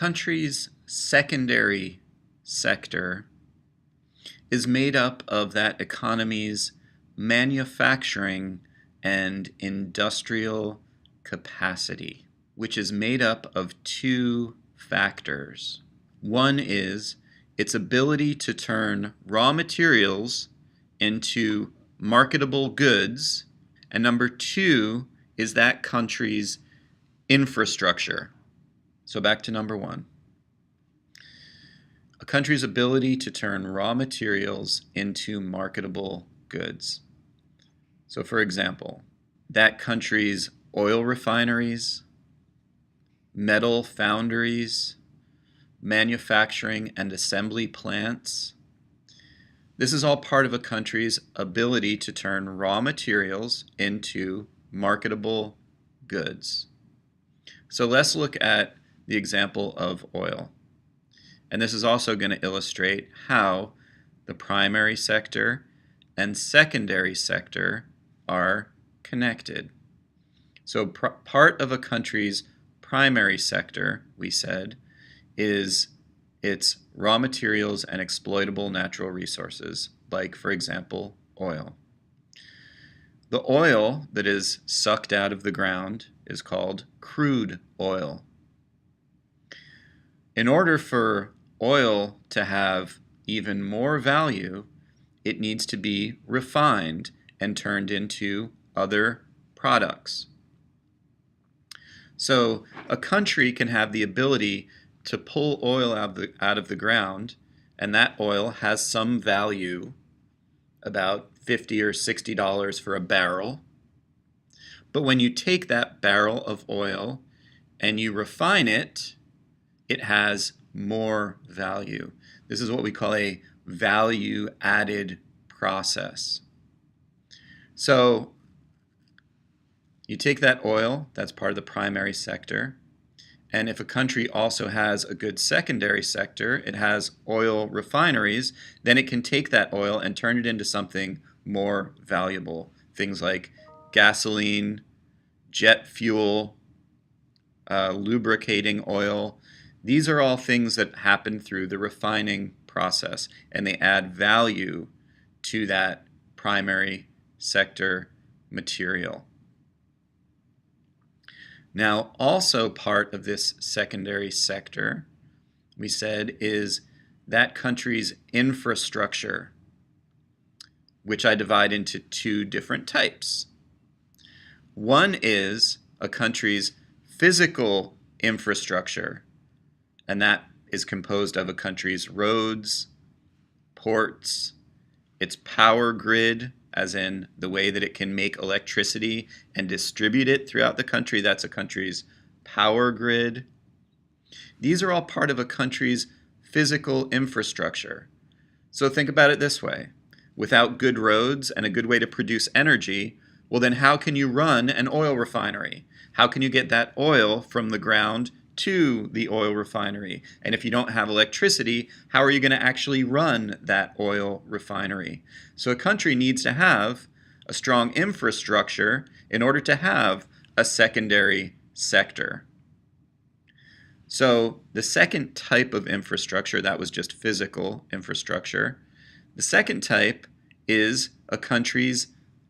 country's secondary sector is made up of that economy's manufacturing and industrial capacity, which is made up of two factors. One is its ability to turn raw materials into marketable goods, and number two is that country's infrastructure. So back to number one. A country's ability to turn raw materials into marketable goods. So for example, that country's oil refineries, metal foundries, manufacturing and assembly plants. This is all part of a country's ability to turn raw materials into marketable goods. So let's look at the example of oil. And this is also going to illustrate how the primary sector and secondary sector are connected. So part of a country's primary sector, we said, is its raw materials and exploitable natural resources, like, for example, oil. The oil that is sucked out of the ground is called crude oil. In order for oil to have even more value, it needs to be refined and turned into other products. So a country can have the ability to pull oil out of the ground, and that oil has some value, about $50 or $60 for a barrel. But when you take that barrel of oil and you refine it, it has more value. This is what we call a value-added process. So you take that oil, that's part of the primary sector, and if a country also has a good secondary sector, it has oil refineries, then it can take that oil and turn it into something more valuable. Things like gasoline, jet fuel, lubricating oil. These are all things that happen through the refining process, and they add value to that primary sector material. Now, also part of this secondary sector, we said, is that country's infrastructure, which I divide into two different types. One is a country's physical infrastructure, and that is composed of a country's roads, ports, its power grid, as in the way that it can make electricity and distribute it throughout the country. That's a country's power grid. These are all part of a country's physical infrastructure. So think about it this way. Without good roads and a good way to produce energy, well then how can you run an oil refinery? How can you get that oil from the ground to the oil refinery? And if you don't have electricity, how are you going to actually run that oil refinery? So a country needs to have a strong infrastructure in order to have a secondary sector. So the second type of infrastructure, that was just physical infrastructure. The second type is a country's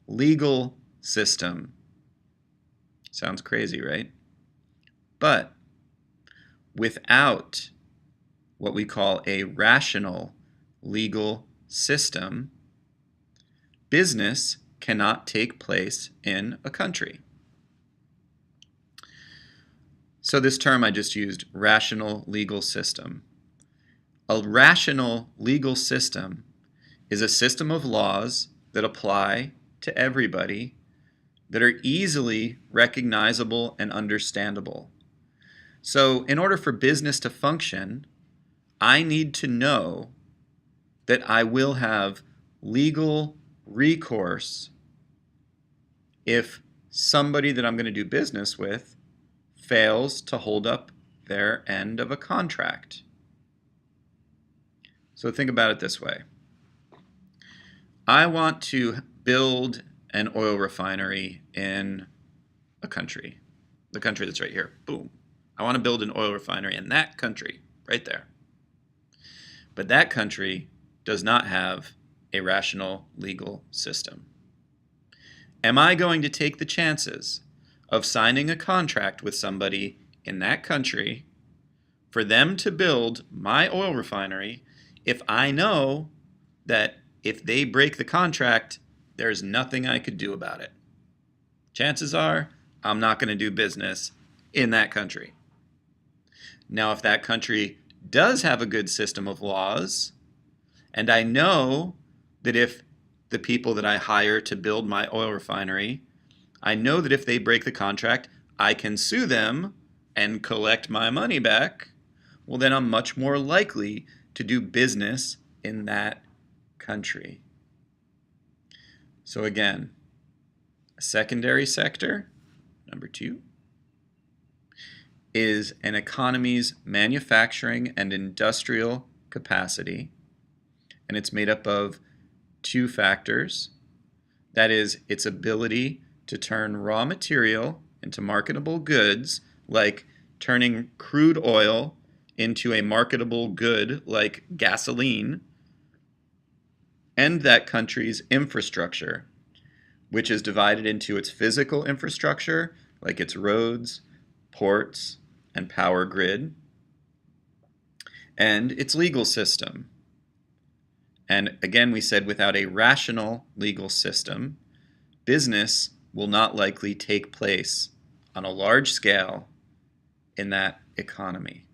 legal system. Sounds crazy, right? But without what we call a rational legal system, business cannot take place in a country. So this term I just used, rational legal system. A rational legal system is a system of laws that apply to everybody that are easily recognizable and understandable. So in order for business to function, I need to know that I will have legal recourse if somebody that I'm going to do business with fails to hold up their end of a contract. So think about it this way. I want to build an oil refinery in a country, the country that's right here, boom. I want to build an oil refinery in that country, right there. But that country does not have a rational legal system. Am I going to take the chances of signing a contract with somebody in that country for them to build my oil refinery if I know that if they break the contract, there's nothing I could do about it? Chances are I'm not going to do business in that country. Now, if that country does have a good system of laws, and I know that if the people that I hire to build my oil refinery, I know that if they break the contract, I can sue them and collect my money back, well, then I'm much more likely to do business in that country. So again, a secondary sector, number 2, is an economy's manufacturing and industrial capacity, and it's made up of 2 factors. That is, its ability to turn raw material into marketable goods, like turning crude oil into a marketable good like gasoline, and that country's infrastructure, which is divided into its physical infrastructure, like its roads, ports, and power grid, and its legal system. And again, we said without a rational legal system, business will not likely take place on a large scale in that economy.